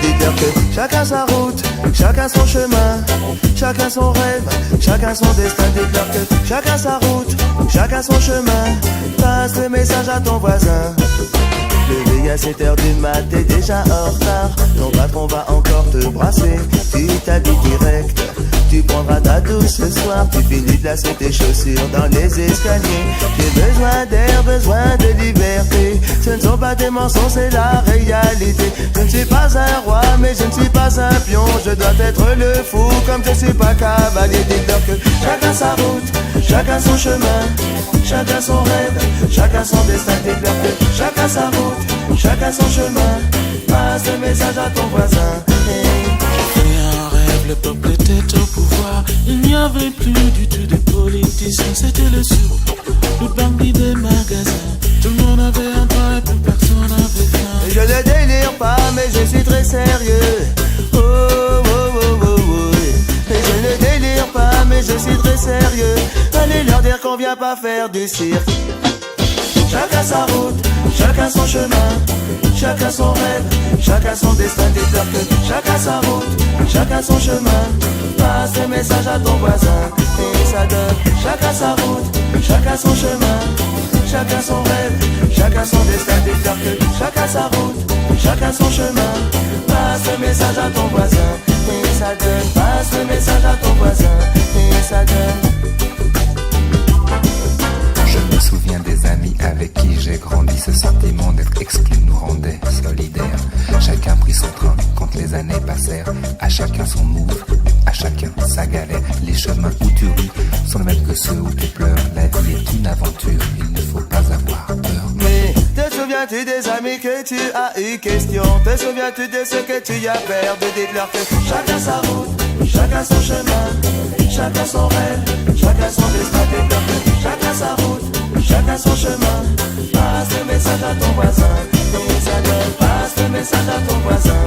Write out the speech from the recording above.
Dites-leur que chacun sa route, chacun son chemin, chacun son rêve, chacun son destin. Dites-leur que chacun sa route, chacun son chemin. Passe le message à ton voisin. Levé à 7h du mat, t'es déjà en retard. Ton patron va encore te brasser. Tu t'habilles direct, tu prendras ta douche ce soir. Tu finis de lasser tes chaussures dans les escaliers. J'ai besoin d'air, besoin de liberté. Ce ne sont pas des mensonges, c'est la réalité. Je ne suis pas un roi, mais je ne suis pas un pion. Je dois être le fou, comme je suis pas cavalier. Dites-leur que chacun sa route, chacun son chemin, chacun son rêve, chacun son destin. Dites-leur que chacun sa route, chacun son chemin. Passe le message à ton voisin. Hey. Un rêve, le peuple était au pouvoir. Il n'y avait plus du tout de politiciens. C'était le sou, le bandit des magasins. Tout le monde avait un droit et plus personne n'avait faim. Je ne délire pas, mais je suis très sérieux. Oh, oh, oh, oh, oh. Et je ne délire pas, mais je suis très sérieux. Allez leur dire qu'on vient pas faire du cirque. Chacun sa route, chacun son chemin, chacun son rêve, chacun son destin. Dites-leur que chacun sa route, chacun son chemin. Passe le message à ton voisin et ça donne. Chacun sa route, chacun son chemin, chacun son rêve, chacun son destin. Dites-leur que chacun sa route, chacun son chemin. Passe le message à ton voisin et ça donne. Passe le message à ton voisin et ça donne. Je me souviens des amis avec qui j'ai grandi. Ce sentiment d'être exclu nous rendait solidaires. Chacun prit son train quand les années passèrent. À chacun son move, à chacun sa galère. Les chemins où tu ris sont les mêmes que ceux où tu pleures. La vie est une aventure, il ne faut pas avoir peur. Mais te souviens-tu des amis que tu as eu question? Te souviens-tu de ce que tu as perdu? Dites-leur que chacun sa route, chacun son chemin, chacun son rêve, chacun son destin. Dites-leur que chacun sa route, chacun son chemin. Passe le message à ton voisin et ça donne. Passe le message à ton voisin